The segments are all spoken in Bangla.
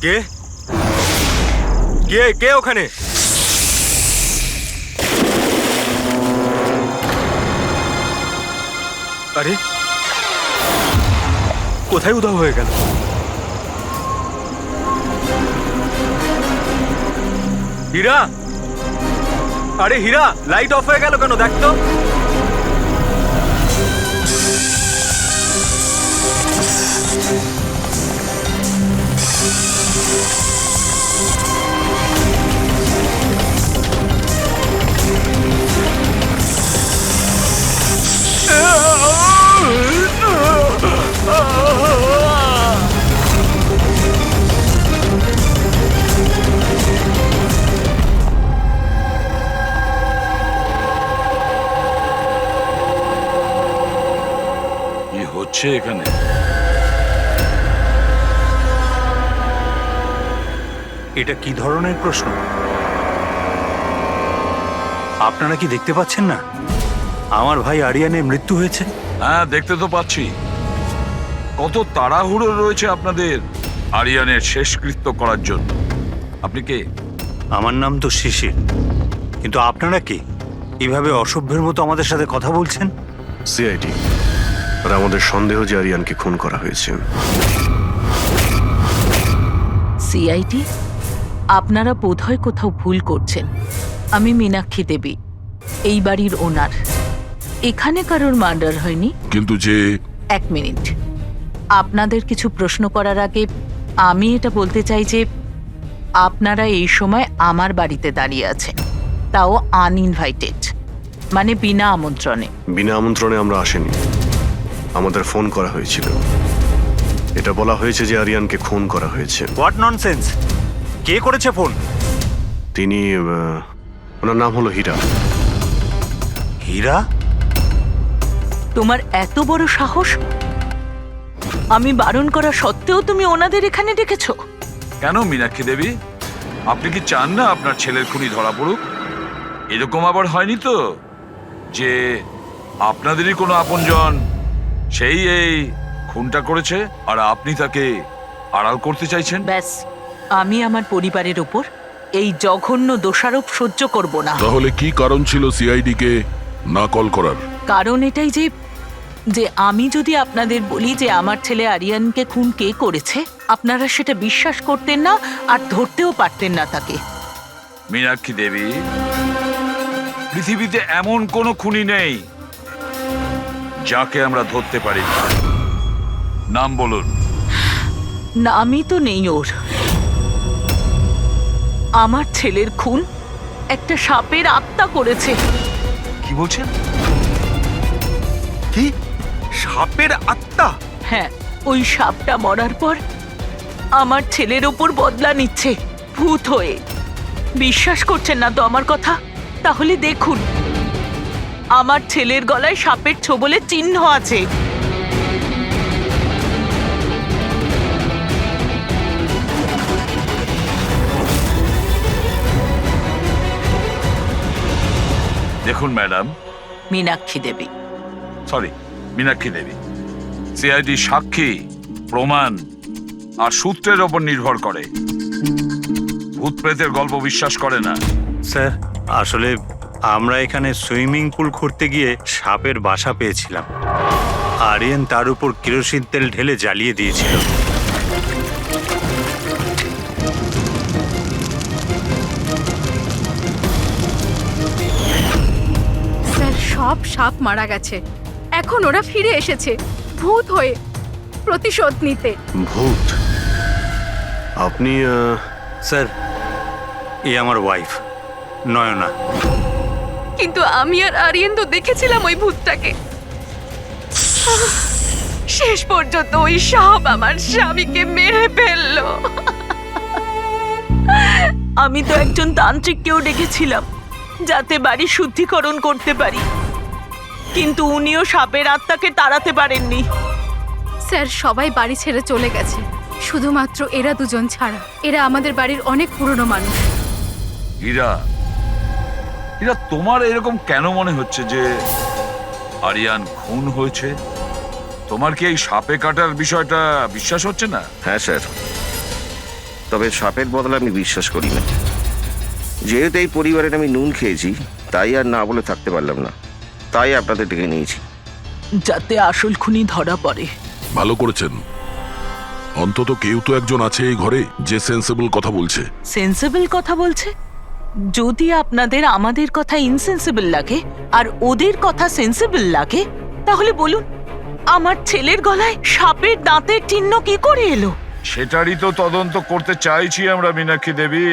কে কে কে ওখানে? আরে কোথায় উধাও হয়ে গেল? হীরা, আরে হীরা, লাইট অফ হয়ে গেল কেন? দেখ তো। কি হচ্ছে এখানে? এটা কি ধরনের প্রশ্ন? আপনারা কি দেখতে পাচ্ছেন না আমার ভাই আরিয়ানের মৃত্যু হয়েছে? হ্যাঁ, দেখতে তো পাচ্ছি। কত তাড়াহুড়ো রয়েছে আপনাদের আরিয়ানের শেষকৃত্য করার জন্য। আপনি কে? আমার নাম তো শিশির, কিন্তু আপনারা কি এভাবে অসভ্যের মতো আমাদের সাথে কথা বলছেন? সিআইডি, আর আমাদের সন্দেহ যে আরিয়ানকে খুন করা হয়েছে। সিআইডি, আপনারা বোধহয় কোথাও ভুল করছেন। আমি মীনাক্ষী দেবী, এই বাড়ির ওনার। এখানে কারোর মার্ডার হয়নি। কিন্তু যে এক মিনিট, আপনাদের কিছু প্রশ্ন করার আগে আমি এটা বলতে চাই যে আপনারা এই সময় আমার বাড়িতে দাঁড়িয়ে আছেন, তাও আনইনভাইটেড, মানে বিনা আমন্ত্রণে। বিনা আমন্ত্রণে আমরা আসিনি, আমাদের ফোন করা হয়েছিল। এটা বলা হয়েছে যে আরিয়ানকে খুন করা হয়েছে। What nonsense! কে করেছে ফোন? তিনি ওনার নাম হলো হীরা। হীরা? তোমার এত বড় সাহস! আমি বারণ করা সত্ত্বেও তুমি ওনাদের এখানে ডেকেছো? কেন মীনাক্ষী দেবী, আপনি কি চান না আপনার ছেলের খুনি ধরা পড়ুক? এরকম আবার হয়নি তো যে আপনাদেরই কোনো আপনজন সেই এই খুনটা করেছে আর আপনি তাকে আড়াল করতে চাইছেন? ব্যাস, আমি আমার পরিবারের উপর এই জঘন্য দোষারোপ সহ্য করব না। তাহলে কি কারণ ছিল সিআইডি কে না কল করার? কারণ এটাই যে যে আমি যদি আপনাদের বলি যে আমার ছেলে আরিয়ানকে খুন কে করেছে, আপনারা সেটা বিশ্বাস করতেন না আর ধরতেও পারতেন না তাকে। মীনাক্ষী দেবী, পৃথিবীতে এমন কোনো খুনি নেই যাকে আমরা ধরতে পারি না। নাম বলুন। নামই তো নেই ওর। আমার ছেলের খুন একটা সাপের আত্মা করেছে। কি বলছেন? কি? সাপের আত্মা? হ্যাঁ, ওই সাপটা মরার পর আমার ছেলের ওপর বদলা নিচ্ছে ভূত হয়ে। বিশ্বাস করছেন না তো আমার কথা? তাহলে দেখুন, আমার ছেলের গলায় সাপের ছোবলের চিহ্ন আছে। দেখুন ম্যাডাম, মীনাক্ষী দেবী। সরি, মীনাক্ষী দেবী, সিআইডি সাক্ষী, প্রমাণ আর সূত্রের ওপর নির্ভর করে। ভূত প্রেতের গল্প বিশ্বাস করে না। স্যার, আসলে আমরা এখানে সুইমিং পুল করতে গিয়ে সাপের বাসা পেয়েছিলাম। আরিয়ান তার উপর কেরোসিন তেল ঢেলে জ্বালিয়ে দিয়েছিল। স্যার, সব সাপ মারা গেছে। এখন ওরা ফিরে এসেছে ভূত হয়ে প্রতিশোধ নিতে। ভূত? আপনি স্যার, এ আমার ওয়াইফ নয়না। কিন্তু আমি আর আরিয়ান তো দেখেছিলাম ওই ভূতটাকে। শেষ পর্যন্ত ওই সাপ আমার স্বামীকে মেরে ফেললো। আমি তো একজন তান্ত্রিককেও ডেকেছিলাম যাতে বাড়ি শুদ্ধিকরণ করতে পারি, কিন্তু উনিও সাপের আত্মাকে তাড়াতে পারেননি। স্যার, সবাই বাড়ি ছেড়ে চলে গেছে, শুধুমাত্র এরা দুজন ছাড়া। এরা আমাদের বাড়ির অনেক পুরনো মানুষ। হীরা, হীরা, তোমার এরকম কেন মনে হচ্ছে যে আরিয়ান খুন হয়েছে? তোমার কি এই সাপে কাটার বিষয়টা বিশ্বাস হচ্ছে না? হ্যাঁ স্যার, তবে সাপের বদলে আমি বিশ্বাস করি না। যেহেতু এই পরিবারের আমি নুন খেয়েছি, তাই আর না বলে থাকতে পারলাম না, তাই আপনাদের ডেকে নিয়েছি। যাতে আসল খুনি ধরা পড়ে। ভালো করেছেন। অন্তত কেউ তো একজন আছে এই ঘরে যে সেন্সেবল কথা বলছে। সেন্সিবল কথা বলছে? যদি আপনাদের আমাদের কথা ইনসেন্সিবল লাগে আর ওদের কথা সেন্সিবল লাগে, তাহলে বলুন আমার ছেলের গলায় সাপের দাঁতের চিহ্ন কি করে এলো? সেটারই তো তদন্ত করতে চাইছি আমরা মীনাক্ষী দেবী।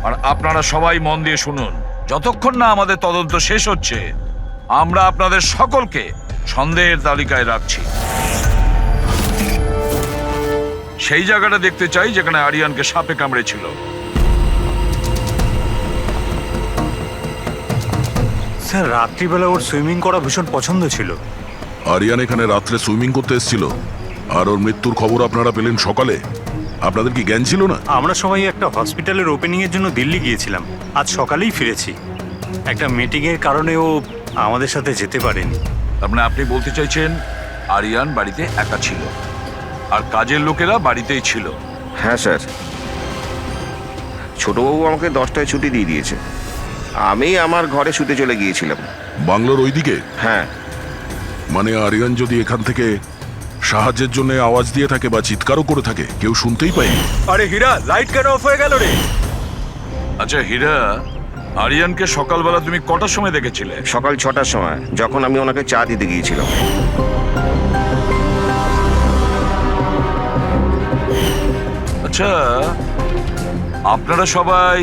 আর আপনারা সবাই মন দিয়ে শুনুন, যতক্ষণ না আমাদের তদন্ত শেষ হচ্ছে আমরা আপনাদের সকলকে সন্দেহের তালিকায় রাখছি। সেই জায়গাটা দেখতে চাই যেখানে আরিয়ানকে সাপে কামড়েছিল। স্যার রাত্রিবেলা ওর সুইমিং করা ভীষণ পছন্দ ছিল। আরিয়ান এখানে রাত্রে সুইমিং করতে এসেছিল, আর ওর মৃত্যুর খবর আপনারা পেলেন সকালে। আপনাদের কি জ্ঞান ছিল না? আমরা সবাই একটা হসপিটালের ওপেনিং এর জন্য দিল্লি গিয়েছিলাম, আজ সকালেই ফিরেছি। একটা মিটিং এর কারণে ও আমাদের সাথে যেতে পারেনি। তার মানে আপনি বলতে চাইছেন আরিয়ান বাড়িতে একা ছিল আর কাজের লোকেরা বাড়িতেই ছিল? হ্যাঁ স্যার, ছোটবাবু আমাকে 10টায় ছুটি দিয়ে দিয়েছে। আমি আমার ঘরে শুতে চলে গিয়েছিলাম। বাংলোর ওইদিকে? হ্যাঁ। মানে আরিয়ান যদি এখান থেকে সাহায্যের জন্য আওয়াজ দিয়ে থাকে বা চিৎকারও করে থাকে, কেউ শুনতেই পায়নি। আরে হীরা, লাইট কেন অফ হয়ে গেল রে? আচ্ছা হীরা, আরিয়ানকে সকালবেলা তুমি কটার সময় দেখেছিলে? সকাল 6টার সময়, যখন আমি ওনাকে চা দিতে গিয়েছিলাম। আচ্ছা, আপনারা সবাই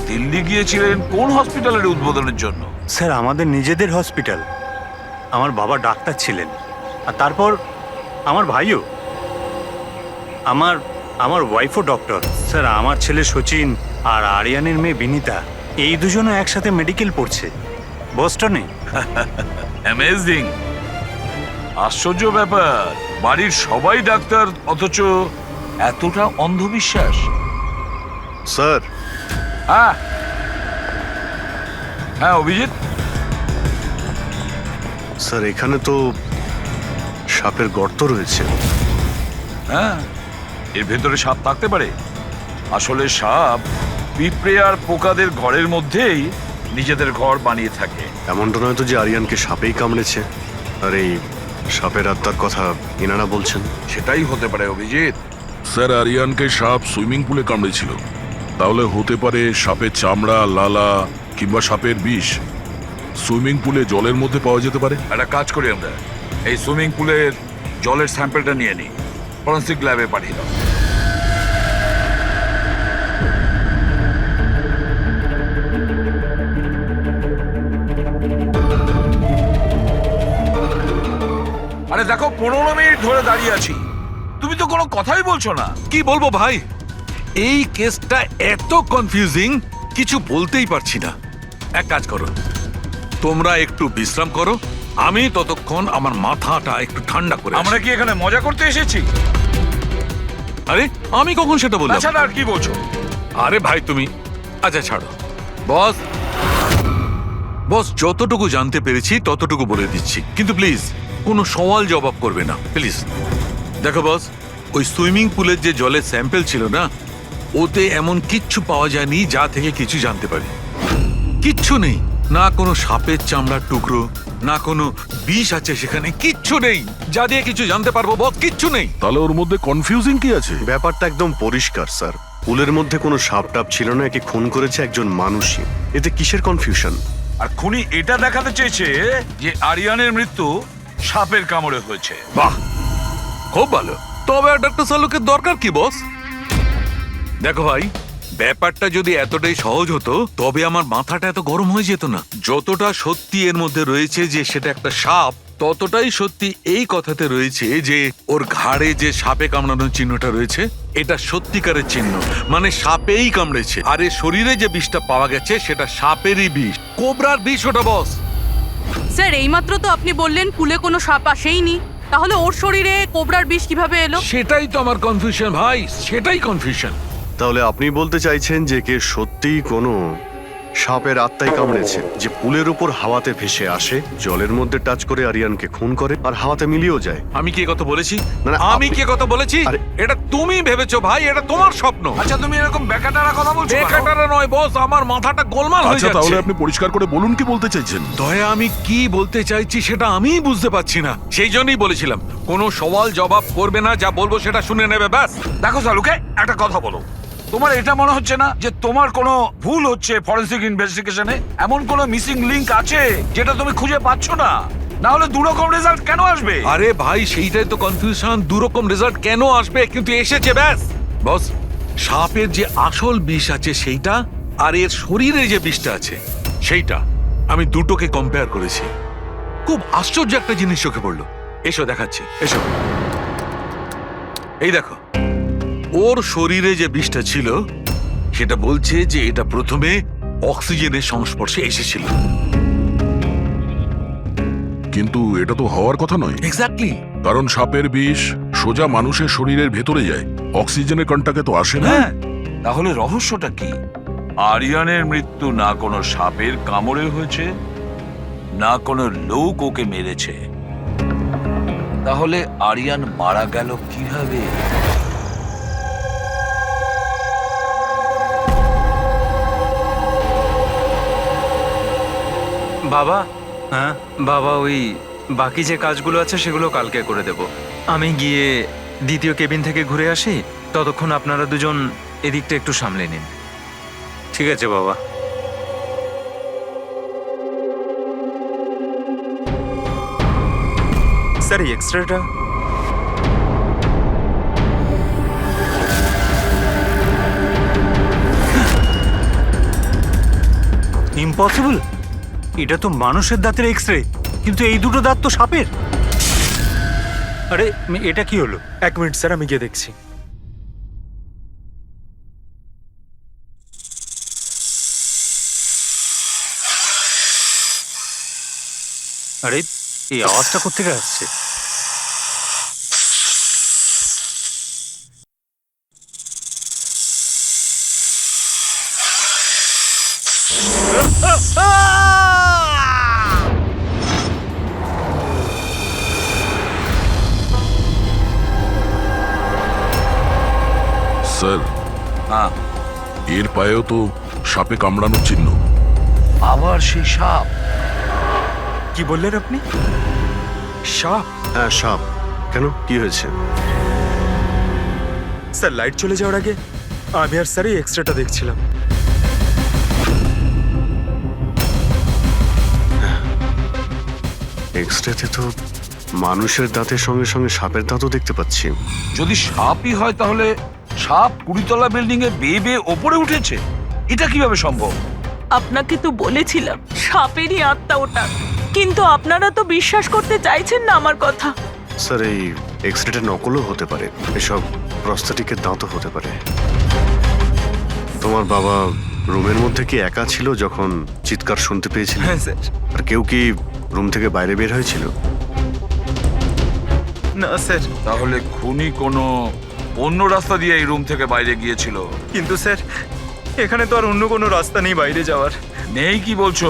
দিল্লি গিয়েছিলেন কোন হসপিটালের উদ্বোধনের জন্য? স্যার আমাদের নিজেদের হসপিটাল। আমার বাবা ডাক্তার ছিলেন, আর তারপর আমার ভাইও, আমার ওয়াইফও ডক্টর। স্যার আমার ছেলে সচিন আর আরিয়ানের মেয়ে বিনীতা, এই দুজনও একসাথে মেডিকেল পড়ছে বোস্টনে। অ্যামেজিং, আশ্চর্য ব্যাপার। বাড়ির সবাই ডাক্তার অথচ এতটা অন্ধবিশ্বাস। স্যার, হ্যাঁ হ্যাঁ অভিজিৎ। স্যার এখানে তো সাপের গর্ত রয়েছে। হ্যাঁ, এর ভেতরে সাপ থাকতে পারে। আসলে সাপ পিঁপড়ে আর পোকাদের ঘরের মধ্যেই নিজেদের ঘর বানিয়ে থাকে। এমনটা নয় তো যে আরিয়ানকে সাপেই কামড়েছে, আর এই সাপের আত্মার কথা ইনারা বলছেন? সেটাই হতে পারে অভিজিৎ। স্যার আরিয়ানকে সাপ সুইমিং পুলে কামড়েছিল, তাহলে হতে পারে সাপের চামড়া, লালা কিংবা সাপের বিষ সুইমিং পুলে জলের মধ্যে পাওয়া যেতে পারে। একটা কাজ করি আমরা, এই সুইমিং পুলের জলের স্যাম্পলটা নিয়ে নিই, ফরেন্সিক ল্যাবে পাঠিয়ে দাও। আরে দেখো, 15 মিনিট ধরে দাঁড়িয়ে আছি, তুমি তো কোনো কথাই বলছো না। কি বলবো ভাই, এই কেসটা এত কনফিউজিং, কিছু বলতেই পারছি না। এক কাজ করো, তোমরা একটু বিশ্রাম করো, আমি ততক্ষণ আমার মাথাটা একটু ঠান্ডা করে আমরা কি এখানে মজা করতে এসেছি? আরে আমি কখন সেটা বললাম? তাছাড়া আর কি বলছো? আরে ভাই তুমি, আচ্ছা ছাড়ো। বস বস যতটুকু জানতে পেরেছি ততটুকু বলে দিচ্ছি, কিন্তু প্লিজ কোনো সওয়াল জবাব করবে না প্লিজ। দেখো বস, ওই সুইমিং পুলের যে জলের স্যাম্পল ছিল না, ওতে এমন কিচ্ছু পাওয়া যায়নি যা থেকে কিছু জানতে পারি। কিচ্ছু নেই, না কোনো সাপের চামড়ার টুকরো, না কোনো বিষ আছে সেখানে, কিচ্ছু নেই যা দিয়ে কিছু জানতে পারবো বস, কিচ্ছু নেই। তাহলে ওর মধ্যে কনফিউজিং কি আছে? ব্যাপারটা একদম পরিষ্কার স্যার, পুলের মধ্যে কোনো সাপ টাপ ছিল না, একে খুন করেছে একজন মানুষই। এতে কিসের কনফিউশন? আর খুনি এটা দেখাতে চেয়েছে যে আরিয়ানের মৃত্যু সাপের কামড়ে হয়েছে। বাহ, খুব ভালো। তবে আর ডাক্তার সালুকের দরকার কি বস? দেখো ভাই, ব্যাপারটা যদি এতটাই সহজ হতো তবে আমার মাথাটা এত গরম হয়ে যেত না। যতটা সত্যি এর মধ্যে রয়েছে যে সেটা একটা সাপ, ততটাই সত্যি এই কথাতে রয়েছে যে ওর ঘাড়ে যে সাপে কামড়ানোর চিহ্নটা রয়েছে, এটা সত্যিকারের চিহ্ন, মানে সাপেই কামড়েছে। আর এর শরীরে যে বিষটা পাওয়া গেছে সেটা সাপেরই বিষ, কোবরার বিষ ওটা বস। স্যার এইমাত্র তো আপনি বললেন পুলে কোনো সাপ আসেইনি, তাহলে ওর শরীরে কোবরার বিষ কিভাবে এলো? সেটাই তো আমার কনফিউশন ভাই, সেটাই কনফিউশন। তাহলে আপনি বলতে চাইছেন যে কে সত্যিই কোনো সাপের আত্মাই কামড়েছে, যে পুলের উপর হাওয়াতে ভেসে আসে, জলের মধ্যে টাচ করে আরিয়ানকে খুন করে আর হাওয়াতে মিলিয়েও যায়। আমি কি কথা বলেছি? না, না, আমি আপনি- কি কথা বলেছি? আরে- এটা তুমি ভেবেছো ভাই, এটা তোমার স্বপ্ন। আচ্ছা তুমি এরকম বেকাটারা কথা বলছো কেন? বেকারটা নয় বস, আমার মাথাটা গোলমাল হয়ে আচ্ছা তাহলে যাচ্ছে। আপনি পরিষ্কার করে বলুন কি বলতে চাইছেন। দয়া, আমি কি বলতে চাইছি সেটা আমিই বুঝতে পারছি না। সেই জন্যই বলেছিলাম কোনো সওয়াল জবাব করবে না, যা বলবো সেটা শুনে নেবে ব্যাস। দেখো সালুকে, একটা কথা বলো, তোমার এটা মনে হচ্ছে না যে তোমার কোনো ভুল হচ্ছে ফরেনসিক ইনভেস্টিগেশনে? এমন কোনো মিসিং লিংক আছে যেটা তুমি খুঁজে পাচ্ছ না? না হলে দুরকম রেজাল্ট কেন আসবে? আরে ভাই, সেইটাই তো কনফিউশন। দুরকম রেজাল্ট কেন আসবে, কিন্তু এসেছে ব্যাস। বস, সাপের যে আসল বিষ আছে সেইটা, আর এর শরীরে যে বিষটা আছে সেইটা, আমি দুটোকে কম্পেয়ার করেছি। খুব আশ্চর্য একটা জিনিস চোখে পড়লো। এসো দেখাচ্ছি, এসো। এই দেখো, ওর শরীরে যে বিষটা ছিল সেটা বলছে যে এটা প্রথমে অক্সিজেনের সংস্পর্শে এসেছিল। কিন্তু এটা তো হওয়ার কথা নয়, এক্স্যাক্টলি। কারণ সাপের বিষ সোজা মানুষের শরীরের ভেতরে যায়, অক্সিজেনের কন্টাক্টে তো আসে না। হ্যাঁ, তাহলে রহস্যটা কি? আরিয়ানের মৃত্যু না কোনো সাপের কামড়ে হয়েছে, না কোনো লোক ওকে মেরেছে। তাহলে আরিয়ান মারা গেল কিভাবে? বাবা, হ্যাঁ, বাবা, ওই বাকি যে কাজগুলো আছে সেগুলো কালকে করে দেব। আমি গিয়ে দ্বিতীয় কেবিন থেকে ঘুরে আসি, ততক্ষণ আপনারা দুজন এদিকটা একটু সামলে নিন। ঠিক আছে বাবা। স্যার, এই এক্সট্রাটা ইম্পসিবল, এটা তো মানুষের দাঁতের এক্স রে, কিন্তু এই দুটো দাঁত তো সাপের। আরে এটা কি হলো? 1 মিনিট স্যার, আমি গিয়ে দেখছি। আরে এই আওয়াজটা কোত্থেকে আসছে? স্যার, হ্যাঁ, এর পায়েও তো সাপে কামড়ানোর চিহ্ন। আবার সেই সাপ? কি বললেন আপনি? সাপ? হ্যাঁ সাপ। কেন, কি হয়েছে? স্যার, লাইট চলে যাওয়ার আগে আমি আর স্যার এই এক্সট্রাটা দেখছিলাম। এক্সরেতে তো মানুষের দাঁতের সঙ্গে সঙ্গে সাপের দাঁতও দেখতে পাচ্ছি। যদি সাপই হয় তাহলে সাপ 20তলা বিল্ডিং এ বেয়ে বেয়ে ওপরে উঠেছে, এটা কিভাবে সম্ভব? আপনাকে তো বলেছিলাম সাপেরই আত্মা ওটা, কিন্তু আপনারা তো বিশ্বাস করতে চাইছেন না আমার কথা। স্যার, এই এক্সরেটা নকলও হতে পারে, এসব প্রস্থেটিকের দাঁতও হতে পারে। তোমার বাবা রুমের মধ্যে কি একা ছিল যখন চিৎকার শুনতে পেয়েছিল? হ্যাঁ স্যার। আর কেউ কি রুম থেকে বাইরে বের হয়েছিল? না স্যার, তাহলে খুনি কোনো অন্য রাস্তা দিয়ে এই রুম থেকে বাইরে গিয়েছিল। কিন্তু স্যার এখানে তো আর অন্য কোনো রাস্তা নেই বাইরে যাওয়ার। নেই কি বলছো?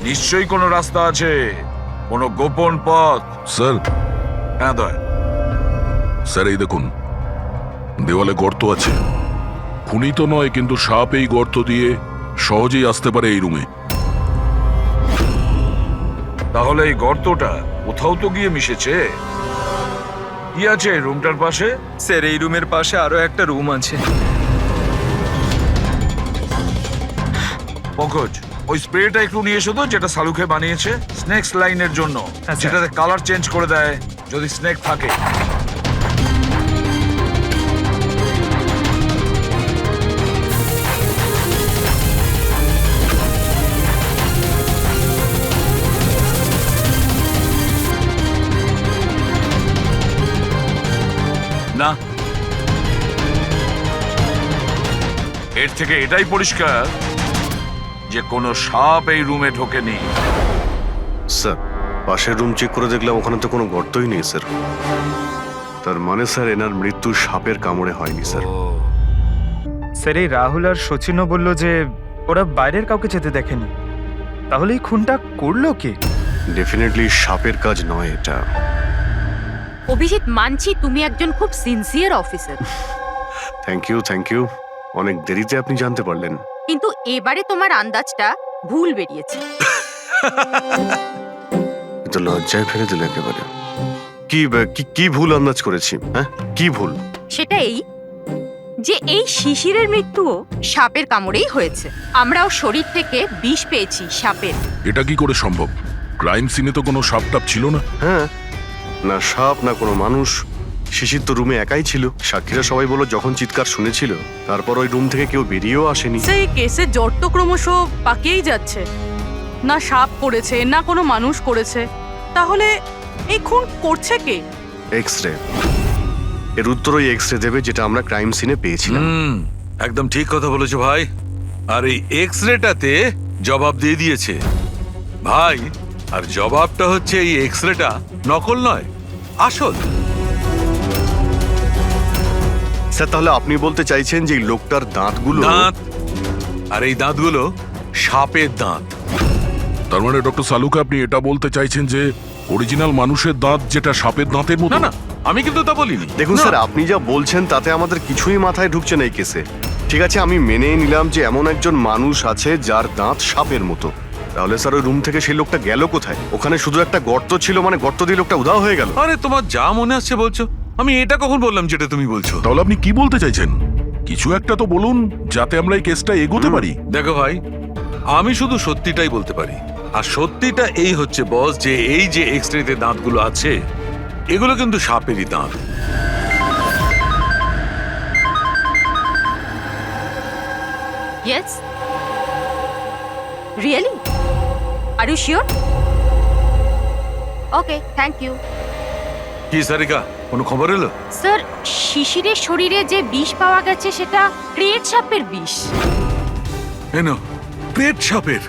নিশ্চয়ই কোনো রাস্তা আছে, কোনো গোপন পথ। স্যার, হ্যাঁ দয়, স্যার এই দেখুন, দেওয়ালে গর্ত আছে। খুনি তো নয়, কিন্তু সাপ এই গর্ত দিয়ে সহজেই আসতে পারে এই রুমে। তাহলে এই গর্তটা কোথাও তো গিয়ে মিশেছে। কি আছে এই রুমটার পাশে? স্যার, এই রুমের পাশে আরো একটা রুম আছে। পঙ্কজ, ওই স্প্রেটা একটু নিয়ে এসো তো, যেটা সালুকে বানিয়েছে স্নেকস লাইনের জন্য, স্যার। যেটাতে কালার চেঞ্জ করে দেয় যদি স্নেক থাকে। না, এর থেকে এটাই পরিষ্কার যে কোনো সাপ এই রুমে ঢোকেনি। স্যার, পাশের রুম চেক করে দেখলাম ওখানে তো কোনো গর্তই নেই স্যার। তার মানে স্যার এনার মৃত্যু সাপের কামড়ে হয়নি স্যার। স্যার, এই রাহুল আর সচিনও বলল যে ওরা বাইরের কাউকে যেতে দেখেনি, তাহলে এই খুনটা করলো কে? ডেফিনেটলি সাপের কাজ নয় এটা। অভিজিৎ, মানছি তুমি একজন খুব সিনসিয়ার অফিসার, থ্যাংক ইউ। অনেক দেরিতে আপনি জানতে পারলেন। কিন্তু এবারে তোমার আন্দাজটা ভুল বেরিয়েছে। তো লজ্জায় ফেলে দিল একেবারে। কি ভুল আন্দাজ করেছি? হ্যাঁ, কি ভুল? সেটা এই যে এই শিশিরের মৃত্যুও সাপের কামড়েই হয়েছে। আমরাও শরীর থেকে বিষ পেয়েছি সাপের। এটা কি করে সম্ভব? ক্রাইম সিনে তো কোনো সাপ টাপ ছিল না। হ্যাঁ, না সাপ না কোনো মানুষ। শিশির তো রুমে একাই ছিল। সাক্ষীরা সবাই বলল যখন চিৎকার শুনেছিল তারপর ওই রুম থেকে কেউ বেরিয়েও আসেনি। সেই কেসের জট তো ক্রমশ পাকিয়েই যাচ্ছে। না সাপ করেছে না কোনো মানুষ করেছে, তাহলে এই খুন করছে কে? এক্স-রে। এর উত্তর ওই এক্স-রে দেবে যেটা আমরা ক্রাইম সিনে পেয়েছিলাম। একদম ঠিক কথা বলেছো ভাই। আর এই এক্সরেটাতে জবাব দিয়ে দিয়েছে ভাই। আর জবাবটা হচ্ছে এই এক্সরেটা নকল নয়, আসল। স্যার, তাহলে আপনি বলতে চাইছেন যে এই লোকটার দাঁতগুলো? দাঁত, আর এই দাঁতগুলো সাপের দাঁত। তার মানে ডক্টর সালুকে আপনি এটা বলতে চাইছেন যে অরিজিনাল মানুষের দাঁত যেটা সাপের দাঁতের মতো? না না, আমি কিন্তু তা বলিনি। দেখুন না। স্যার, আপনি যা বলছেন তাতে আমাদের কিছুই মাথায় ঢুকছে না এই কেসে। ঠিক আছে, আমি মেনেই নিলাম যে এমন একজন মানুষ আছে যার দাঁত সাপের মতো। তাহলে স্যার ওই রুম থেকে সেই লোকটা গেল কোথায়? ওখানে শুধু একটা গর্ত ছিল, মানে গর্ত দিয়ে লোকটা উধাও হয়ে গেল। আরে তোমার যা মনে আসছে বলছো, আমি এটা কখন বললাম যেটা তুমি বলছো? তাহলে আপনি কি বলতে চাইছেন? কিছু একটা তো বলুন যাতে আমরা এই কেসটা এগোতে পারি। দেখো ভাই, আমি শুধু সত্যিটাই বলতে পারি। আর সত্যিটা এই হচ্ছে বস, যে এই যে এক্সরেতে দাঁতগুলো আছে এগুলো কিন্তু সাপেরই দাঁত। Yes, really? Are you sure? Okay, thank you. কি সারিকা, কোনো খবর এলো? স্যার, শিশিরের শরীরে যে বিষ পাওয়া গেছে সেটা ক্রিয়েট সাপের বিষ। এনো, পেট সাপের।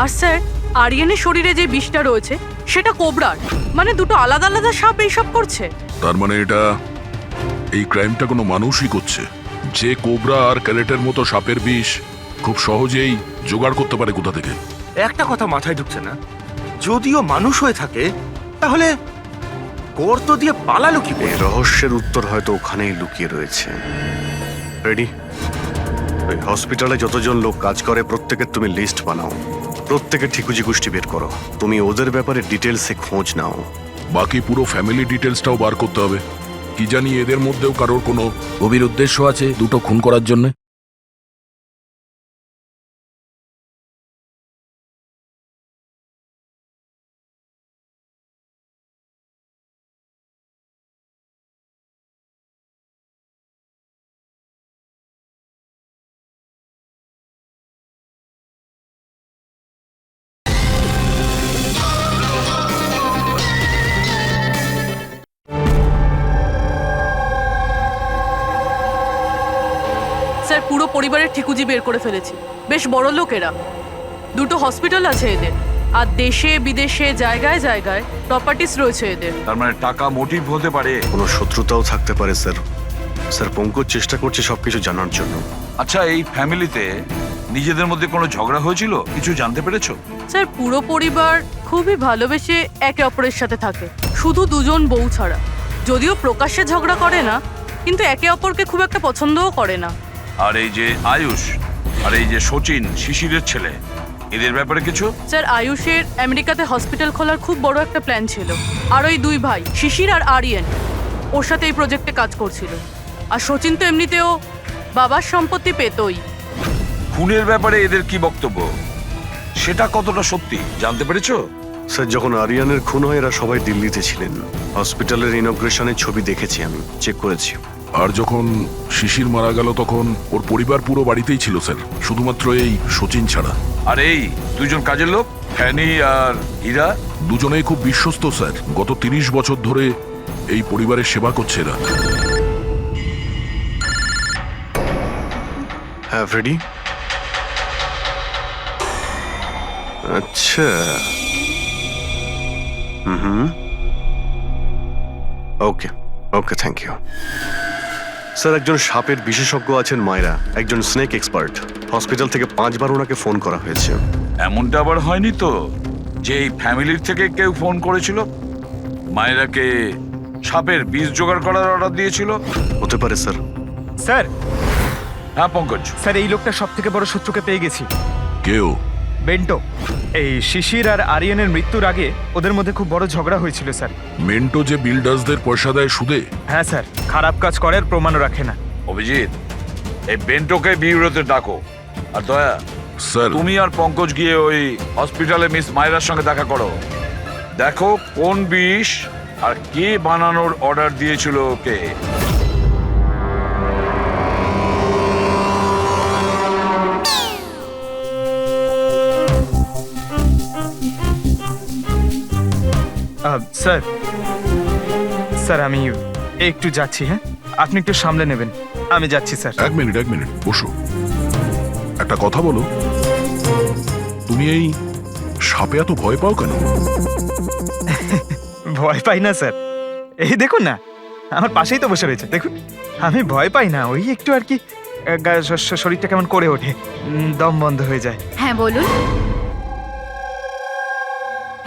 আর স্যার, আরিয়ানের শরীরে যে বিষটা রয়েছে সেটা কোবরার। মানে দুটো আলাদা আলাদা সাপ এইসব করছে। তার মানে এটা, এই ক্রাইমটা কোনো মানুষই করছে, যে কোবরা আর ক্যারেটের মতো সাপের বিষ খুব সহজেই জোগাড় করতে পারে কোথা থেকে। একটা কথা মাথায় ঢুকছে না, যদিও মানুষ হয়ে থাকে তাহলে গর্ত দিয়ে পালালো কি করে? এই রহস্যের উত্তর হয়তো ওখানেই লুকিয়ে রয়েছে। রেডি? ওই হসপিটালে যতজন লোক কাজ করে প্রত্যেকের তুমি লিস্ট বানাও, প্রত্যেকের ঠিকুজি গোষ্ঠী বের করো। তুমি ওদের ব্যাপারে ডিটেলসে খোঁজ নাও। বাকি পুরো ফ্যামিলি ডিটেলসটাও বার করতে হবে। কি জানি এদের মধ্যেও কারোর কোনো গভীর উদ্দেশ্য আছে দুটো খুন করার জন্য। স্যার, পুরো পরিবারের ঠিকুজি বের করে ফেলেছি। বেশ বড় লোকেরা, দুটো হসপিটাল আছে এদের, আর দেশে বিদেশে জায়গায় জায়গায় প্রপার্টিস রয়েছে এদের। তার মানে টাকা মোটিভ হতে পারে। কোনো শত্রুতাও থাকতে পারে স্যার। স্যার, পঙ্কজ চেষ্টা করছে সবকিছু জানার জন্য। আচ্ছা, এই ফ্যামিলিতে নিজেদের মধ্যে কোনো ঝগড়া হয়েছিল? কিছু জানতে পেরেছো? স্যার, পুরো পরিবার খুবই ভালোবেসে একে অপরের সাথে থাকে, শুধু দুজন বউ ছাড়া। যদিও প্রকাশ্যে ঝগড়া করে না, কিন্তু একে অপরকে খুব একটা পছন্দও করে না। আর এই যে আয়ুষ আর এই যে সচিন, শিশিরের ছেলে, এদের ব্যাপারে কিছু? স্যার, আয়ুষের আমেরিকাতে হসপিটাল খোলার খুব বড় একটা প্ল্যান ছিল। আর ওই দুই ভাই শিশির আর আরিয়ান ওর সাথে এই প্রজেক্টে কাজ করছিল। আর সচিন তো এমনিতেও বাবার সম্পত্তি পেতই। খুনের ব্যাপারে এদের কি বক্তব্য, সেটা কতটা সত্যি জানতে পেরেছো? স্যার, যখন আরিয়ানের খুন হয় এরা সবাই দিল্লিতে ছিলেন। হসপিটালের ইনগ্রেশনের ছবি দেখেছি, আমি চেক করেছি। আর যখন শিশির মারা গেল তখন ওর পরিবার পুরো বাড়িতেই ছিল স্যার, শুধুমাত্র এই সচিন ছাড়া। আর এই দুজন কাজের লোক, ফ্যানি আর হীরা, দুজনেই খুব বিশ্বস্ত স্যার। গত 30 বছর ধরে এই পরিবারের সেবা করছে এরা। হ্যাঁ ফ্রেডি? আচ্ছা, ওকে ওকে, থ্যাংক ইউ স্যার একজন সাপের বিশেষজ্ঞ আছেন মায়রা, একজন স্নেক এক্সপার্ট। হসপিটাল থেকে 5 বার ওনাকে ফোন করা হয়েছে। এমনটা আবার হয়নি তো যে এই ফ্যামিলির থেকে কেউ ফোন করেছিল মায়েরাকে সাপের বিষ জোগাড় করার অর্ডার দিয়েছিল? হতে পারে স্যার। স্যার হ্যাঁ পঙ্কজ, স্যার এই লোকটা সব থেকে বড় শত্রুকে পেয়ে গেছি। কেউ? বেন্টো। এই শিশির আর আরিয়ানের মৃত্যুর আগে ওদের মধ্যে খুব বড় ঝগড়া হয়েছিল স্যার। মেন্টো যে বিল্ডার্সদের পয়সা দেয় সুদে? হ্যাঁ স্যার, খারাপ কাজ করে আর প্রমাণও রাখে না। অভিজিৎ এই বেন্টোকে বিউরোতে ডাকো। আর দয়া, স্যার তুমি আর পঙ্কজ গিয়ে ওই হসপিটালে মিস মায়েরার সঙ্গে দেখা করো। দেখো কোন বিষ আর কে বানানোর অর্ডার দিয়েছিল ওকে। স্যার স্যার আমি একটু যাচ্ছি। হ্যাঁ, আপনি একটু সামলে নেবেন। আমি যাচ্ছি স্যার। এক মিনিট বসো। একটা কথা বলো, তুমি এই সাপে এত ভয় পাও কেন? ভয় পাই না স্যার, এই দেখুন না, আমার পাশেই তো বসে রয়েছে, দেখুন। আমি ভয় পাই না, ওই একটু আর কি শরীরটা কেমন করে ওঠে, দম বন্ধ হয়ে যায়। হ্যাঁ বলুন।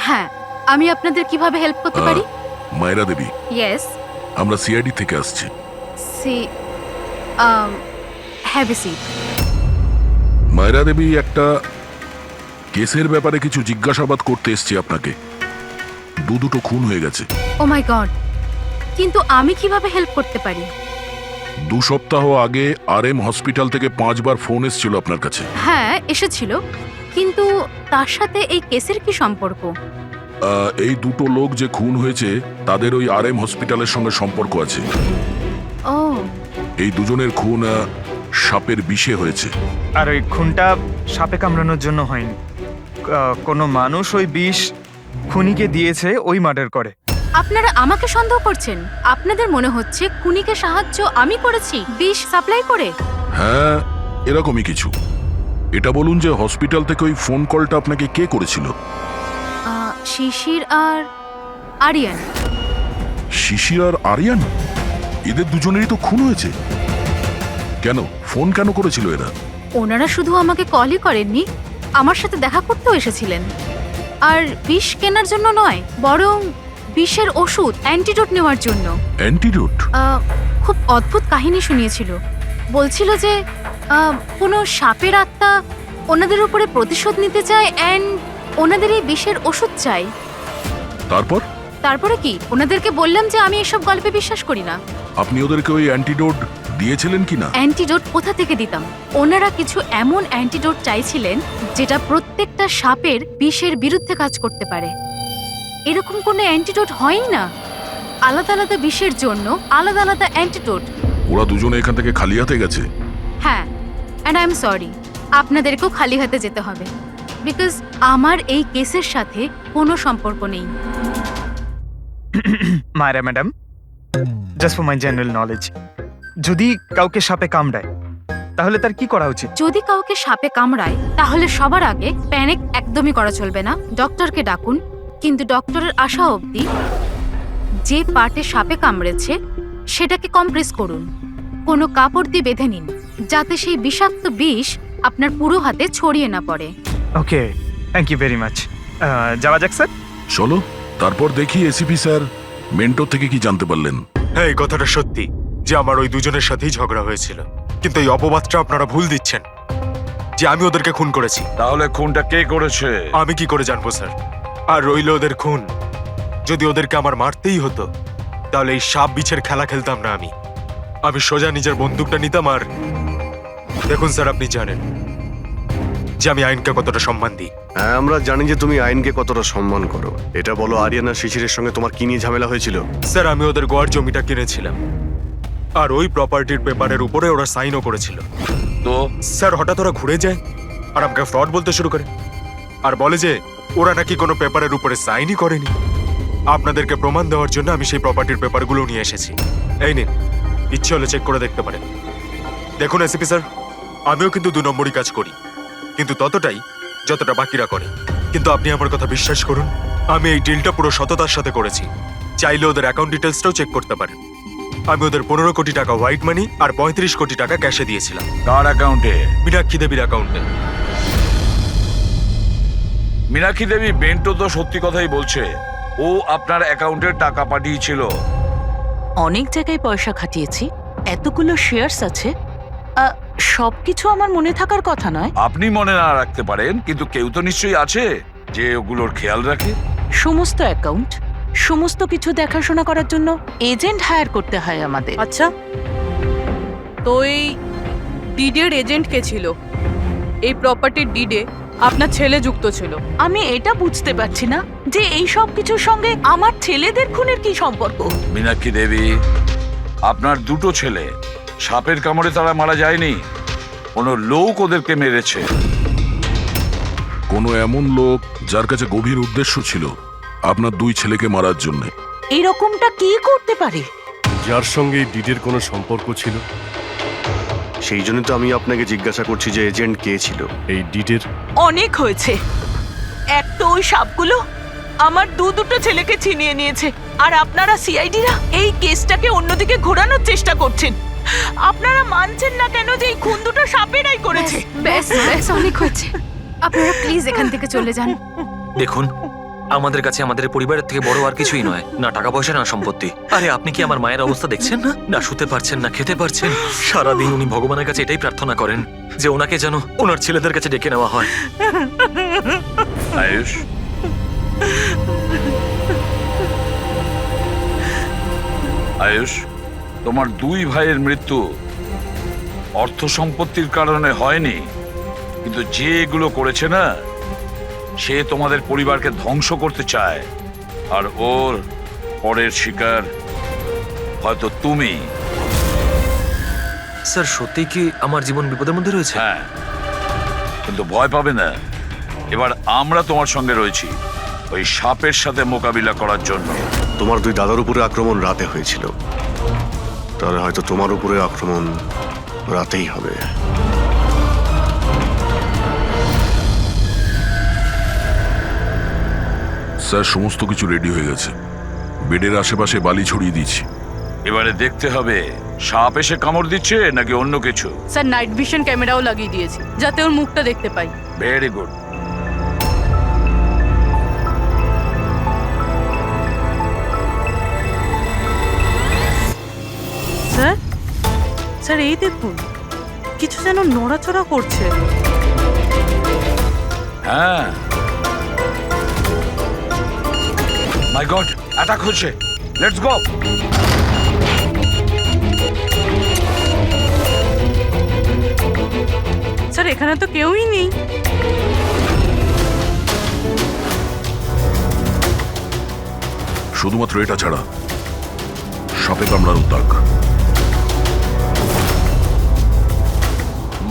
হ্যাঁ, আমি আপনাদের কিভাবে হেল্প করতে পারি? মায়রা দেবী, ইয়েস। আমরা সিআইডি থেকে আসছি। See have a seat. Mayra Devi, একটা কেসের ব্যাপারে কিছু জিজ্ঞাসাবাদ করতে এসছি আপনাকে। দুটো খুন হয়ে গেছে। ও মাই গড, কিন্তু আমি কিভাবে হেল্প করতে পারি? 2 সপ্তাহ আগে RM হসপিটাল থেকে 5 বার ফোন এসেছিল আপনার কাছে। হ্যাঁ এসেছিল, কিন্তু তার সাথে এই কেসের কি সম্পর্ক? এই দুটো লোক যে খুন হয়েছে তাদের ওই RM হসপিটালের সঙ্গে সম্পর্ক আছে। ও, এই দুজনের খুন সাপের বিষে হয়েছে। আর ওই খুনটা সাপে কামড়ানোর জন্য হয়নি, কোনো মানুষ ওই বিষ খুনিকে দিয়েছে ওই মার্ডার করে। আপনারা আমাকে সন্দেহ করছেন? আপনাদের মনে হচ্ছে খুনিকে সাহায্য আমি করেছি বিষ সাপ্লাই করে? হ্যাঁ, এরকমই কিছু। এটা বলুন যে হসপিটাল থেকে ওই ফোন কলটা আপনাকে কে করেছিল? শিশির আর আরিয়ান। শিশির আর আরিয়ান? এদের দুজনেরই তো খুন হয়েছে। কেন ফোন কেন করেছিল এরা? ওনারা শুধু আমাকে কলই করেননি, আমার সাথে দেখা করতেও এসেছিলেন। আর বিষ কেনার জন্য নয়, বরং বিষের ওষুধ অ্যান্টিডোট নেওয়ার জন্য। অ্যান্টিডোট? খুব অদ্ভুত কাহিনী শুনিয়েছিল। বলছিল যে কোনো সাপের আত্মা ওনাদের উপরে প্রতিশোধ নিতে চায় অ্যান্ড ওনাদের এই বিষের ওষুধ চাই। তারপরে কি? ওনাদেরকে বললাম যে আমি এসব গল্পে বিশ্বাস করি না। আপনি ওদেরকে ওই অ্যান্টিডোট দিয়েছিলেন কি না? অ্যান্টিডোট কোথা থেকে দিতাম? ওনারা কিছু এমন অ্যান্টিডোট চাইছিলেন যেটা প্রত্যেকটা সাপের বিষের বিরুদ্ধে কাজ করতে পারে। এরকম কোনো অ্যান্টিডোট হয়ই না। আলাদা আলাদা বিষের জন্য আলাদা আলাদা অ্যান্টিডোট। ওরা দুজনে এখান থেকে খালি হাতে গেছে? হ্যাঁ, অ্যান্ড আই এম সরি, আপনাদেরকেও খালি হাতে যেতে হবে, বিকজ আমার এই কেসের সাথে কোনো সম্পর্ক নেই। মায়েরা madam, just for my general knowledge, যদি কাউকে সাপে কামড়ায় তাহলে তার কি করা উচিত? যদি কাউকে সাপে কামড়ায় তাহলে সবার আগে প্যানিক একদমই করা চলবে না। ডক্টরকে ডাকুন, কিন্তু ডক্টরের আসা অবধি যে পার্টে সাপে কামড়েছে সেটাকে কম্প্রেস করুন। কোনো কাপড় দিয়ে বেঁধে নিন যাতে সেই বিষাক্ত বিষ আপনার পুরো হাতে ছড়িয়ে না পড়ে। ওকে, থ্যাংক ইউ ভেরি মাচ। যাওয়া যাক স্যার। চলো, তারপর দেখি এসিপি স্যার মেন্টর থেকে কি জানতে পারলেন। হ্যাঁ, এই কথাটা সত্যি যে আমার ওই দুজনের সাথেই ঝগড়া হয়েছিল, কিন্তু এই অপবাদটা আপনারা ভুল দিচ্ছেন যে আমি ওদেরকে খুন করেছি। তাহলে খুনটা কে করেছে? আমি কি করে জানবো স্যার? আর রইল ওদের খুন, যদি ওদেরকে আমার মারতেই হতো তাহলে এই সাপ বিছের খেলা খেলতাম না। আমি সোজা নিজের বন্দুকটা নিতাম। আর দেখুন স্যার, আপনি জানেন যে আমি আইনকে কতটা সম্মান দিই। হ্যাঁ, আমরা জানি যে তুমি আইনকে কতটা সম্মান করো। এটা বলো, আরিয়ানা শিশিরের সঙ্গে তোমার কি নিয়ে ঝামেলা হয়েছিল? স্যার, আমি ওদের গোয়ার জমিটা কিনেছিলাম আর ওই প্রপার্টির পেপারের উপরে ওরা সাইনও করেছিল। তো স্যার, হঠাৎ ওরা ঘুরে যায় আর আমাকে ফ্রড বলতে শুরু করে আর বলে যে ওরা নাকি কোনো পেপারের উপরে সাইনই করেনি। আপনাদেরকে প্রমাণ দেওয়ার জন্য আমি সেই প্রপার্টির পেপারগুলো নিয়ে এসেছি। এই নিন, ইচ্ছে হলে চেক করে দেখতে পারেন। দেখুন এসিপি স্যার, আমিও কিন্তু 2 নম্বরই কাজ করি, কিন্তু ততটাই যতটা বাকিরা করে। কিন্তু আপনি আমার কথা বিশ্বাস করুন, আমি এই ডিলটা পুরো সততার সাথে করেছি। চাইলে ওদের অ্যাকাউন্ট ডিটেলসটাও চেক করতে পারেন। আমি ওদের 15 কোটি টাকা হোয়াইট মানি আর 35 কোটি টাকা ক্যাশে দিয়েছিলাম কার অ্যাকাউন্টে? মীনাক্ষী দেবীর অ্যাকাউন্টে। মীনাক্ষী দেবী বেন্টো তো সত্যি কথাই বলছে, ও আপনার অ্যাকাউন্টে টাকা পাঠিয়েছিল। অনেক জায়গায় পয়সা খাটিয়েছি, এতগুলো শেয়ার্স আছে, সবকিছু আমার মনে থাকার কথা নয়। আপনি মনে না রাখতে পারেন, কিন্তু কেউ তো নিশ্চয়ই আছে যে ওগুলোর খেয়াল রাখে। সমস্ত অ্যাকাউন্ট, সমস্ত কিছু দেখাশোনা করার জন্য এজেন্ট হায়ার করতে হয় আমাদের। আচ্ছা, তো এই ডিডের এজেন্ট কে ছিল? এই প্রপার্টির ডিডে আপনার ছেলে যুক্ত ছিল। আমি এটা বুঝতে পারছি না যে এই সব কিছুর সঙ্গে আমার ছেলেদের খুনের কি সম্পর্ক। মীনাক্ষী দেবী, আপনার দুটো ছেলে সাপের কামড়ে তারা মারা যায়নি, কোনো লোক ওদেরকে মেরেছে। কোনো এমন লোক যার কাছে গভীর উদ্দেশ্য ছিল আপনার দুই ছেলেকে মারার জন্য। এরকমটা কি করতে পারে? যার সঙ্গে এই ডিডের কোনো সম্পর্ক ছিল। সেই জন্য তো আমি আপনাকে জিজ্ঞাসা করছি যে এজেন্ট কে ছিল এই ডিডের। অনেক হয়েছে। এক তো ওই সাপগুলো আমার দুটো ছেলেকে ছিনিয়ে নিয়েছে, আর আপনারা সিআইডিরা এই কেসটাকে অন্যদিকে ঘোরানোর চেষ্টা করছেন। আপনারা মানছেন না কেন যে এই খুন দুটো সাপেরাই করেছে? ব্যাস ব্যাস, অনেক হচ্ছে। আপনারা প্লিজ এখান থেকে চলে যান। দেখুন, আমাদের কাছে আমাদের পরিবারের থেকে বড় আর কিছুই নয়, না টাকা পয়সা না সম্পত্তি। আরে আপনি কি আমার মায়ের অবস্থা দেখছেন না? না শুতে পারছেন না খেতে পারছেন। সারাদিন উনি ভগবানের কাছে এটাই প্রার্থনা করেন যে ওনাকে যেন ওনার ছেলেদের কাছে ডেকে নেওয়া হয়। আয়ুষ, আয়ুষ, তোমার দুই ভাইয়ের মৃত্যু অর্থ সম্পত্তির কারণে হয়নি, কিন্তু যে এগুলো করেছে না, সে তোমাদের পরিবারকে ধ্বংস করতে চায়, আর ওর পরের শিকার হয়তো তুমি। স্যার, সত্যি কি আমার জীবন বিপদের মধ্যে রয়েছে? হ্যাঁ, কিন্তু ভয় পাবে না, এবার আমরা তোমার সঙ্গে রয়েছি ওই সাপের সাথে মোকাবিলা করার জন্য। তোমার দুই দাদার উপরে আক্রমণ রাতে হয়েছিল, তাহলে হয়তো তোমার উপরে আক্রমণ রাতেই হবে। স্যার, সমস্ত কিছু রেডি হয়ে গেছে। বেডের আশেপাশে বালি ছড়িয়ে দিচ্ছি। এবারে দেখতে হবে সাপ এসে কামড় দিচ্ছে নাকি অন্য কিছু। স্যার, নাইট ভিশন ক্যামেরাও লাগিয়ে দিয়েছি যাতে ওর মুখটা দেখতে পাই। Very good. স্যার, স্যার এই দেখুন, কিছু যেন নড়াচড়া করছে। হ্যাঁ, মাই গড, অ্যাটাক হচ্ছে। Let's go. স্যার, এখানে তো কেউই নেই। শুধুমাত্র এটা ছাড়া সাপে কামড়ানোর দাগ।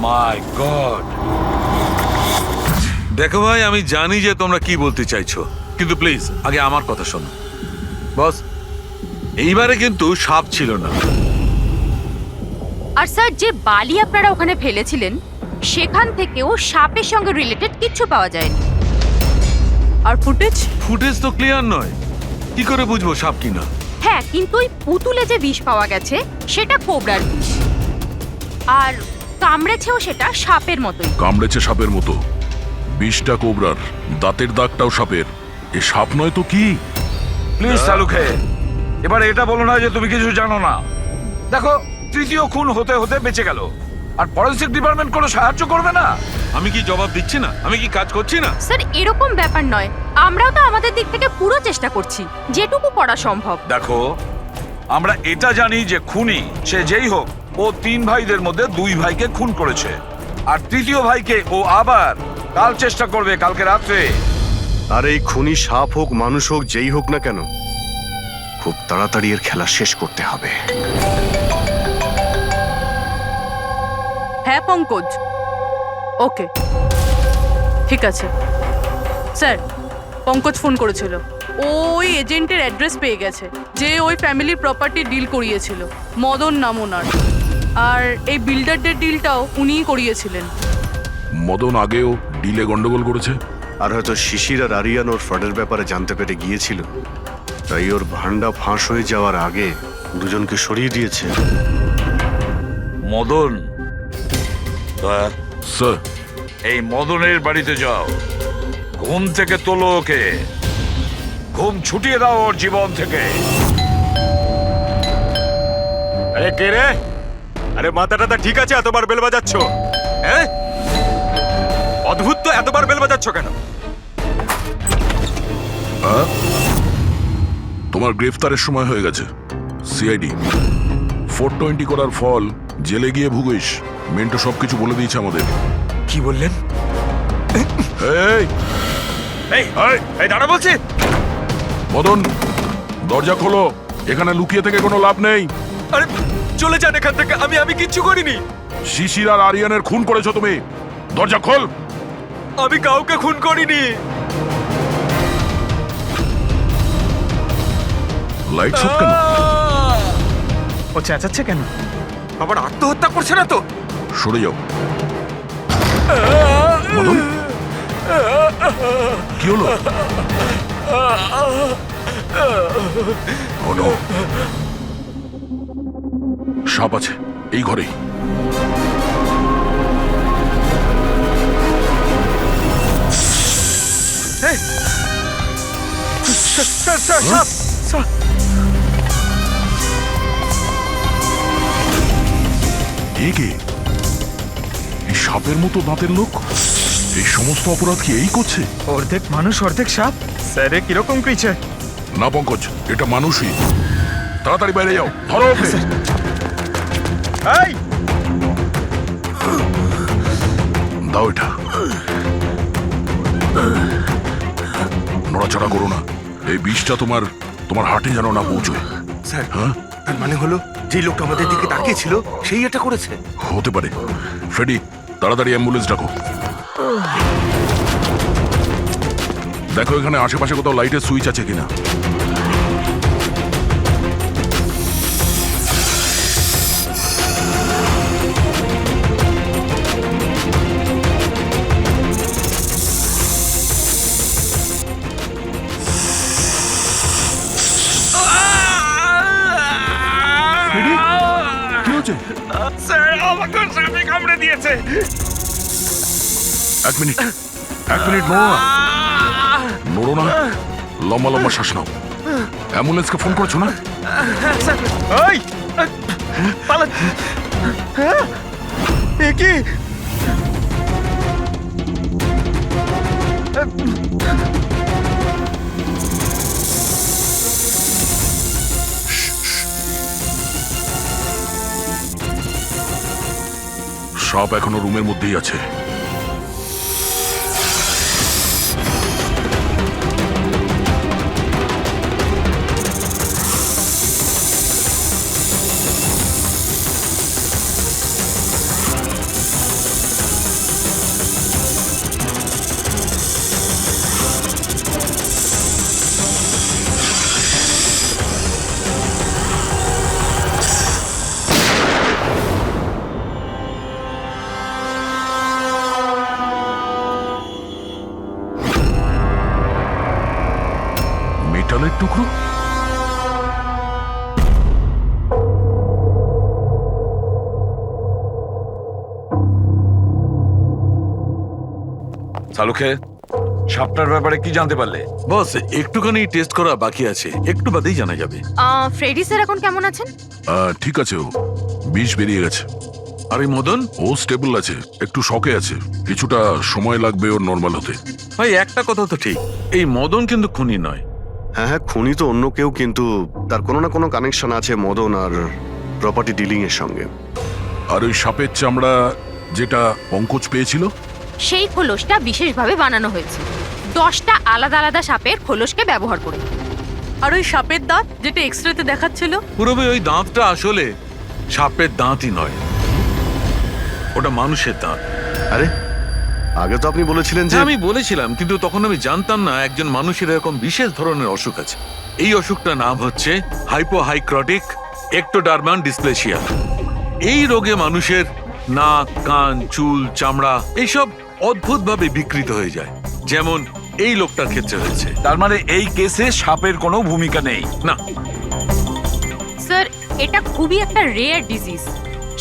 মাই গড। দেখো ভাই, আমি জানি যে তোমরা কি বলতে চাইছো, কিন্তু প্লিজ আগে আমার কথা শোনো। বস, এইবারে কিন্তু সাপ ছিল না। আর স্যার, যে বালি আপনারা ওখানে ফেলেছিলেন সেখান থেকেও সাপের সঙ্গে রিলেটেড কিছু পাওয়া যায়নি। আর ফুটেজ? ফুটেজ তো ক্লিয়ার নয়, কি করে বুঝবো সাপ কিনা? হ্যাঁ, কিন্তু ওই পুতুলে যে বিষ পাওয়া গেছে সেটা কোবরার বিষ, আর কামড়েছেও সেটা সাপের মতোই। কামড়েছে সাপের মতো, বিষটা কোবরার, দাঁতের দাগটাও সাপের। এ সাপ নয় তো কি? প্লিজ সালুখে, এবার এটা বলো না যে তুমি কিছু জানো না। দেখো, তৃতীয় খুন হতে হতে বেঁচে গেল, আর ফরেনসিক ডিপার্টমেন্ট কোনো সাহায্য করবে না। আমি কি জবাব দিচ্ছি না? আমি কি কাজ করছি না? স্যার, এরকম ব্যাপার নয়, আমরাও তো আমাদের দিক থেকে পুরো চেষ্টা করছি যেটুকু করা সম্ভব। দেখো, আমরা এটা জানি যে খুনি সে যেই হোক, ও তিন ভাইদের মধ্যে দুই ভাইকে খুন করেছে, আর তৃতীয় ভাইকে ও আবার কাল চেষ্টা করবে, কালকে রাত্রে। আর এই খুনি সাপ হোক মানুষ হোক যেই হোক না কেন, খুব তাড়াতাড়ি এর খেলা শেষ করতে হবে। হ্যাঁ পঙ্কজ, ওকে, ঠিক আছে। স্যার, পঙ্কজ ফোন করেছিল, ও ওই এজেন্টের অ্যাড্রেস পেয়ে গেছে যে ওই ফ্যামিলির প্রপার্টি ডিল করিয়েছিল। মদন নাম ওনার, আর এই বিল্ডারদের ডিলটাও উনিই করিয়েছিলেন। মদন আগেও ডিলে গন্ডগোল করেছে। আর হয়তো শিশির আর আরিয়ান ওর ফ্রডের ব্যাপারে জানতে পেরে গিয়েছিল, তাই ওর ভান্ডা ফাঁস হয়ে যাওয়ার আগে দুজনকে সরিয়ে দিয়েছে। মদন, দয়া, স্যার এই মদনের বাড়িতে যাও, ঘুম থেকে তোলো ওকে, ঘুম ছুটিয়ে দাও ওর জীবন থেকে। আরে কে রে? আরে মাথাটা ঠিক আছে, এতবার বেল বাজাচ্ছ? হ্যাঁ, অদ্ভুত তো, এতবার বেল বাজাচ্ছ কেন? তোমার গ্রেফতারের সময় হয়ে গেছে। সিআইডি 420 করার ফল জেলে গিয়ে ভুগিস। মেন্টো সবকিছু বলে দিয়েছে আমাদের। কি বললেন? এই এই এই দাঁড়া বলছি। মদন, দরজা খোলো, এখানে লুকিয়ে থেকে কোনো লাভ নেই। আরে চলে যান এখান থেকে, আমি কিচ্ছু করিনি। শিশির আর আরিয়ানের খুন করেছো তুমি। দরজা খোল। আমি কাউকে খুন করিনি। লাইট সব কেন? ও চেঁচাচ্ছে কেন? আবার আত্মহত্যা করছে না তো? সরে যাও। মদন, কি হলো? Oh no! সাপ আছে এই ঘরেই। কে? এই সাপের মতো দাঁতের লোক এই সমস্ত অপরাধ কি এই করছে? অর্ধেক মানুষ অর্ধেক সাপ। স্যার কিরকম ক্রিচার? না পঙ্কজ, এটা মানুষই। তাড়াতাড়ি বাইরে যাও, ধরো ওকে। এই দাও এটা। নড়াচড়া করো না, এই বিষটা তোমার হার্টে যেন না পৌঁছয়। স্যার, হ্যাঁ, তার মানে হলো যে লোকটা আমাদের দিকে তাকিয়েছিল সেই এটা করেছে। হতে পারে। ফ্রেডি, তাড়াতাড়ি অ্যাম্বুলেন্স ডাকো। দেখো এখানে আশেপাশে কোথাও লাইটের সুইচ আছে কিনা। কি হচ্ছে? স্যার আমাকে সাপে কামড়ে দিয়েছে। এক মিনিট নড়ো না। লম্বা লম্বা শ্বাস নাও। অ্যাম্বুলেন্সকে ফোন করেছো না? এই পালা। কি সাপ এখনো রুমের মধ্যেই আছে। মেটালের টুকরো? সালুখে, সাপটার ব্যাপারে কি জানতে পারলে? বস, একটুখানি টেস্ট করা বাকি আছে, একটু বাদেই জানা যাবে। ফ্রেডি স্যার এখন কেমন আছেন? ঠিক আছে, ও বিষ বেরিয়ে গেছে। আর এই মদন? ও স্টেবল আছে, একটু শকে আছে, কিছুটা সময় লাগবে ওর নর্মাল হতে। ভাই একটা কথা তো ঠিক, এই মদন কিন্তু খুনি নয়। হ্যাঁ হ্যাঁ, খুনি তো অন্য কেউ, কিন্তু তার কোনো না কোনো কানেকশন আছে মদন আর প্রপার্টি ডিলিং এর সঙ্গে। আর ওই সাপের চামড়া যেটা পঙ্কজ পেয়েছিল, সেই খোলসটা বিশেষভাবে বানানো হয়েছে 10টা আলাদা আলাদা সাপের খোলসকে ব্যবহার করে। আর ওই সাপের দাঁত যেটা এক্সরেতে দেখাচ্ছিল, পুরোপুরি ওই দাঁতটা আসলে সাপের দাঁতই নয়, ওটা মানুষের দাঁত। আরে আগে তো আপনি বলেছিলেন যে হ্যাঁ, আমি বলেছিলাম, কিন্তু তখন আমি জানতাম না একজন মানুষের এরকম বিশেষ ধরনের অসুখ আছে। এই অসুখটার নাম হচ্ছে হাইপোহাইক্রটিক একটোডার্মান ডিসপ্লেসিয়া। এই রোগে মানুষের নাক, কান, চুল, চামড়া এইসব অদ্ভুতভাবে বিকৃত হয়ে যায়, যেমন এই লোকটার ক্ষেত্রে হয়েছে। তার মানে এই কেসে সাপের কোনো ভূমিকা নেই? না, স্যার এটা খুবই একটা রেয়ার ডিজিজ।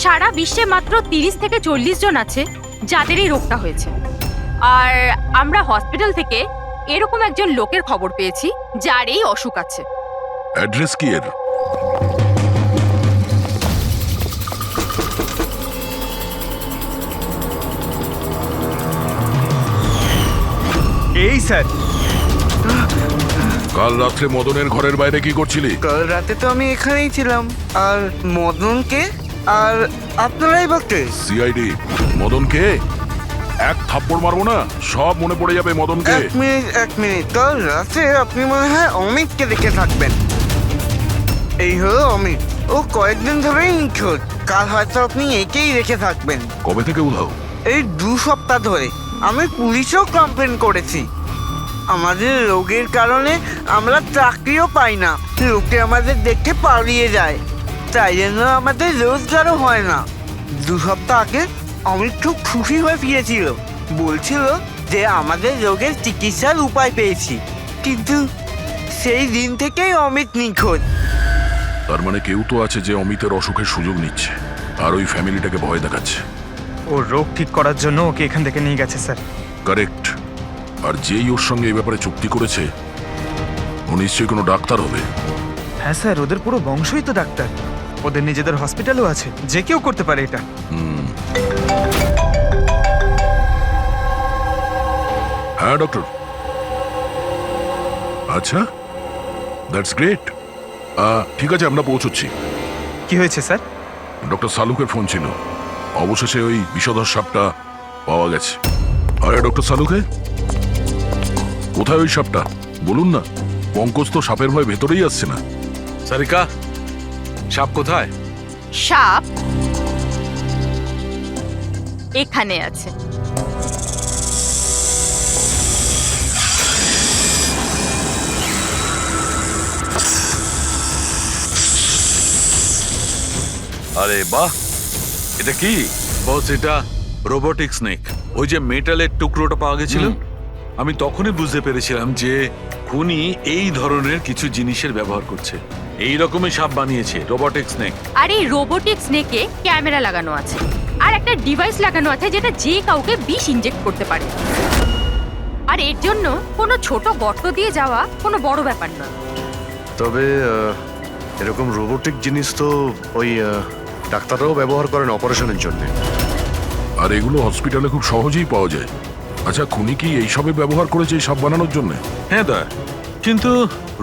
সারা বিশ্বে মাত্র 30 থেকে 40 জন আছে যাদের এই রোগটা হয়েছে। আর আমরা হসপিটাল থেকে এরকম একজন লোকের খবর পেয়েছি যার এই অসুখ আছে। অ্যাড্রেস কি এর? এই স্যার, কাল রাত্রে মদনের ঘরের বাইরে কি করছিলি? কাল রাতে তো আমি এখানেই ছিলাম। আর মদনকে আর আপনারাই বলতে সিআইডি। মদনকে এক থাপ্পড় মারবো না, সব মনে পড়ে যাবে মদনকে। এক মিনিট, কাল রাতে আপনি মনে হয় অমিতকে দেখে থাকবেন। এই হলো অমিত, ও কয়েকদিন ধরেই নিখোঁজ। কাল হয়তো আপনি একেই রেখে থাকবেন। কবে থেকে উধাও? এই 2 সপ্তাহ ধরে। আমি পুলিশেও কমপ্লেন করেছি। আমাদের রোগের কারণে আমরা চাকরিও পাই না, লোকে আমাদের দেখে পালিয়ে যায়, তাই জন্য আমাদের রোজগারও হয় না। 2 সপ্তাহ আগে অমিত খুব খুশি হয়ে ফিরেছিল, বলছিল যে আমাদের রোগের চিকিৎসার উপায় পেয়েছি। কিন্তু সেই দিন থেকেই অমিত নিখোঁজ। তার মানে কেউ তো আছে যে অমিতের অসুখের সুযোগ নিচ্ছে আর ওই ফ্যামিলিটাকে ভয় দেখাচ্ছে। ও রোগ ঠিক করার জন্য ওকে এখান থেকে নিয়ে গেছে স্যার। কারেক্ট। আর যেই ওর সঙ্গে এই ব্যাপারে চুক্তি করেছে ও নিশ্চয়ই কোনো ডাক্তার হবে। হ্যাঁ স্যার, ওদের পুরো বংশই তো ডাক্তার। ওদের নিজেদের হসপিটালও আছে, যে কেউ করতে পারে এটা। হ্যাঁ ডক্টর। আচ্ছা, দ্যাটস গ্রেট। ঠিক আছে, আমরা পৌঁছচ্ছি। কি হয়েছে স্যার? ডক্টর সালুকের ফোন ছিল, অবশেষে ওই বিষধর সাপটা পাওয়া গেছে। আরে ডক্টর সালুকে, কোথায় ওই সাপটা বলুন না? পঙ্কজ তো সাপের ভয় ভেতরেই আসছে না। সারিকা, সাপ কোথায়? সাপ এখানে আছে। আরে বাহ, এটা কি? বস, এটা রোবোটিক স্নেক। ওই যে মেটালের টুকরোটা পাওয়া গেছিল, আমি তখনই বুঝতে পেরেছিলাম যে খুনি এই ধরনের কিছু জিনিসের ব্যবহার করছে। এই রকমই সাপ বানিয়েছে রোবোটিক স্নেক। আর এই রোবোটিক স্নেকে ক্যামেরা লাগানো আছে আর একটা ডিভাইস লাগানো আছে যেটা যে কাউকে বিষ ইনজেক্ট করতে পারে। আর এর জন্য কোনো ছোট গর্ত দিয়ে যাওয়া কোনো বড় ব্যাপার নয়। তবে এরকম রোবোটিক জিনিস তো ওই ডাক্তাররাও ব্যবহার করেন অপারেশনের জন্য। আর এগুলো হসপিটালে খুব সহজেই পাওয়া যায়। আচ্ছা, খুনি কি এইসবে ব্যবহার করেছে এই সাপ বানানোর জন্য? হ্যাঁ দা, কিন্তু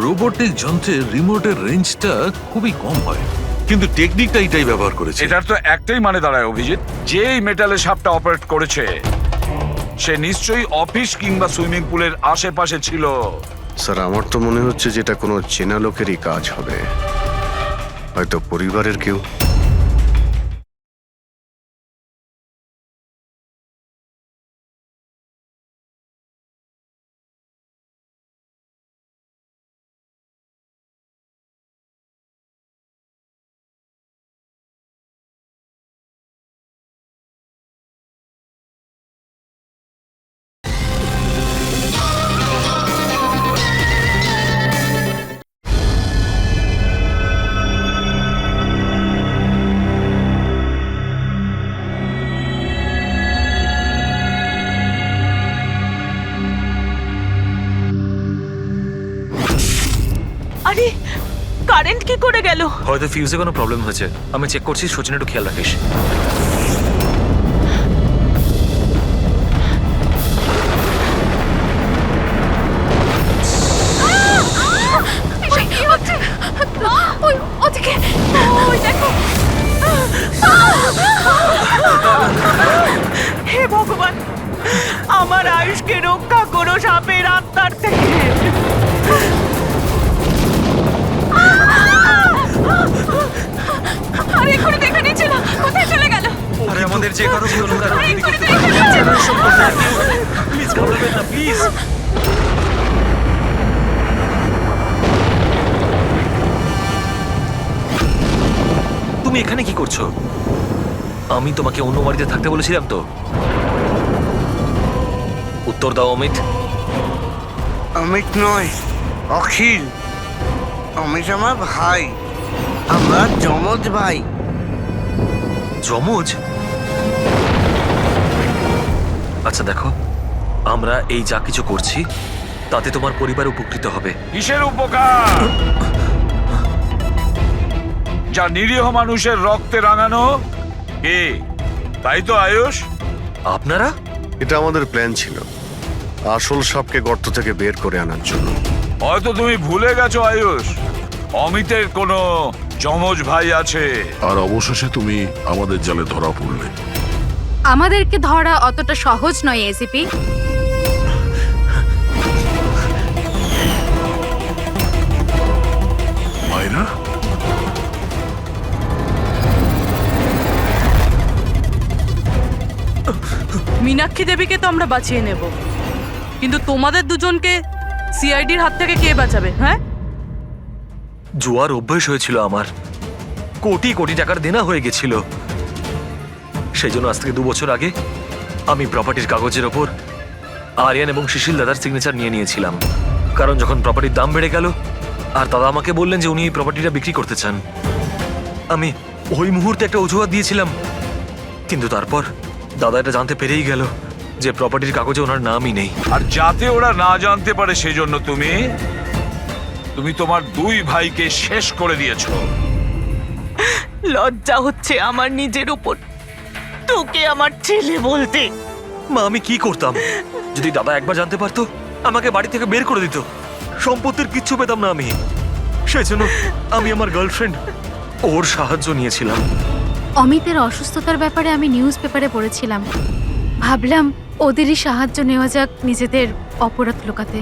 রোবোটিক যন্ত্রের রিমোটের রেঞ্জটা খুবই কম হয়, কিন্তু টেকনিকটা এটাই ব্যবহার করেছে। এটার তো একটাই মানে দাঁড়ায় অভিজিৎ, যে এই মেটালের সাপটা অপারেট করেছে সে নিশ্চয়ই অফিস কিংবা সুইমিং পুলের আশেপাশে ছিল। স্যার, আমার তো মনে হচ্ছে যে এটা কোনো চেনা লোকেরই কাজ হবে, হয়তো পরিবারের কেউ। আরে কারেন্ট কি করে গেল? হয়তো ফিউজে কোনো প্রবলেম হয়েছে। আমি চেক করছি, সচিন একটু খেয়াল রাখিস। হে ভগবান, আমার আয়ুষকে রক্ষা করো সাপের আত্মার থেকে। আরে এক্ষুনি দেখে নিচ্ছে না, কোথায় চলে গেল? আরে আমাদের যে কারো প্লিজ ঘাবড়াবেন না, প্লিজ। তুমি এখানে কি করছো? আমি তোমাকে অন্য বাড়িতে থাকতে বলেছিলাম তো। উত্তর দাও অমিত। অমিত নয়, অখিল। অমিত আমার ভাই। আমরা যমজ ভাই। যমজ? আচ্ছা দেখো, আমরা এই যা কিছু করছি তাতে তোমার পরিবার উপকৃত হবে। কিসের উপকার? যা নিরীহ মানুষের রক্তে রাঙানো কে, তাই তো আয়ুষ? আপনারা? এটা আমাদের প্ল্যান ছিল, আসল সাপকে গর্ত থেকে বের করে আনার জন্য। হয়তো তুমি ভুলে গেছো আয়ুষ, অমিতের কোনো যমজ ভাই আছে। আর অবশেষে তুমি আমাদের জালে ধরা পড়লে। আমাদেরকে ধরা অতটা সহজ নয় এসিপি। মায়েরা, মীনাক্ষী দেবীকে তো আমরা বাঁচিয়ে নেব, কিন্তু তোমাদের দুজনকে সিআইডির হাত থেকে কে বাঁচাবে? হ্যাঁ, জুয়ার অভ্যেস হয়েছিল আমার, কোটি কোটি টাকার দেনা হয়ে গেছিল। সেই জন্য আজ থেকে 2 বছর আগে আমি প্রপার্টির কাগজের ওপর আরিয়ান এবং সুশীল দাদার সিগনেচার নিয়ে নিয়েছিলাম। কারণ যখন প্রপার্টির দাম বেড়ে গেল আর দাদা আমাকে বললেন যে উনি এই প্রপার্টিটা বিক্রি করতে চান, আমি ওই মুহূর্তে একটা অজুহাত দিয়েছিলাম। কিন্তু তারপর দাদা এটা জানতে পেরেই গেল যে প্রপার্টির কাগজে ওনার নামই নেই। আর যাতে ওরা না জানতে পারে সেজন্য তুমি তোমার 2 ভাইকে শেষ করে দিয়েছো। লজ্জা হচ্ছে আমার নিজের উপর, তোকে আমার ছেলে বলতে। মা, আমি কি করতাম? যদি দাদা একবার জানতে পারতো আমাকে বাড়ি থেকে বের করে দিত, সম্পত্তির কিচ্ছু পেতাম না আমি। সেই জন্য আমি আমার গার্লফ্রেন্ড ওর সাহায্য নিয়েছিলাম। অমিতের অসুস্থতার ব্যাপারে আমি নিউজ পেপারে পড়েছিলাম, ভাবলাম ওদেরই সাহায্য নেওয়া যাক নিজেদের অপরাধ লুকাতে।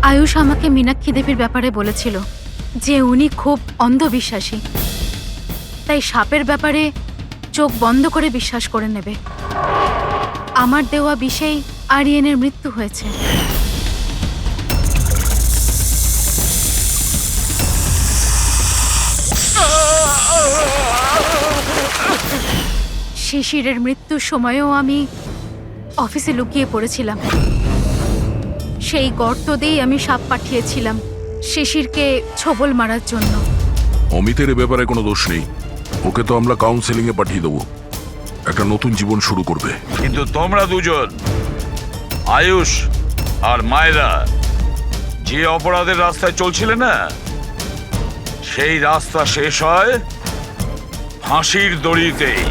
আয়ুষ আমাকে মীনাক্ষী দেবীর ব্যাপারে বলেছিল যে উনি খুব অন্ধবিশ্বাসী, তাই সাপের ব্যাপারে চোখ বন্ধ করে বিশ্বাস করে নেবে। আমার দেওয়া বিষেই আরিয়ানের মৃত্যু হয়েছে। শিশিরের মৃত্যুর সময়ও আমি অফিসে লুকিয়ে পড়েছিলাম। সেই গর্ত দিয়েই আমি সাপ পাঠিয়েছিলাম শিশিরকে ছোবল মারার জন্য। অমিতের এ ব্যাপারে কোনো দোষ নেই, ওকে তো আমরা কাউন্সেলিং এ পাঠিয়ে দেবো, একটা নতুন জীবন শুরু করবে। কিন্তু তোমরা দুজন, আয়ুষ আর মায়েরা, যে অপরাধের রাস্তায় চলছিলে না, সেই রাস্তা শেষ হয় ফাঁসির দড়িতেই।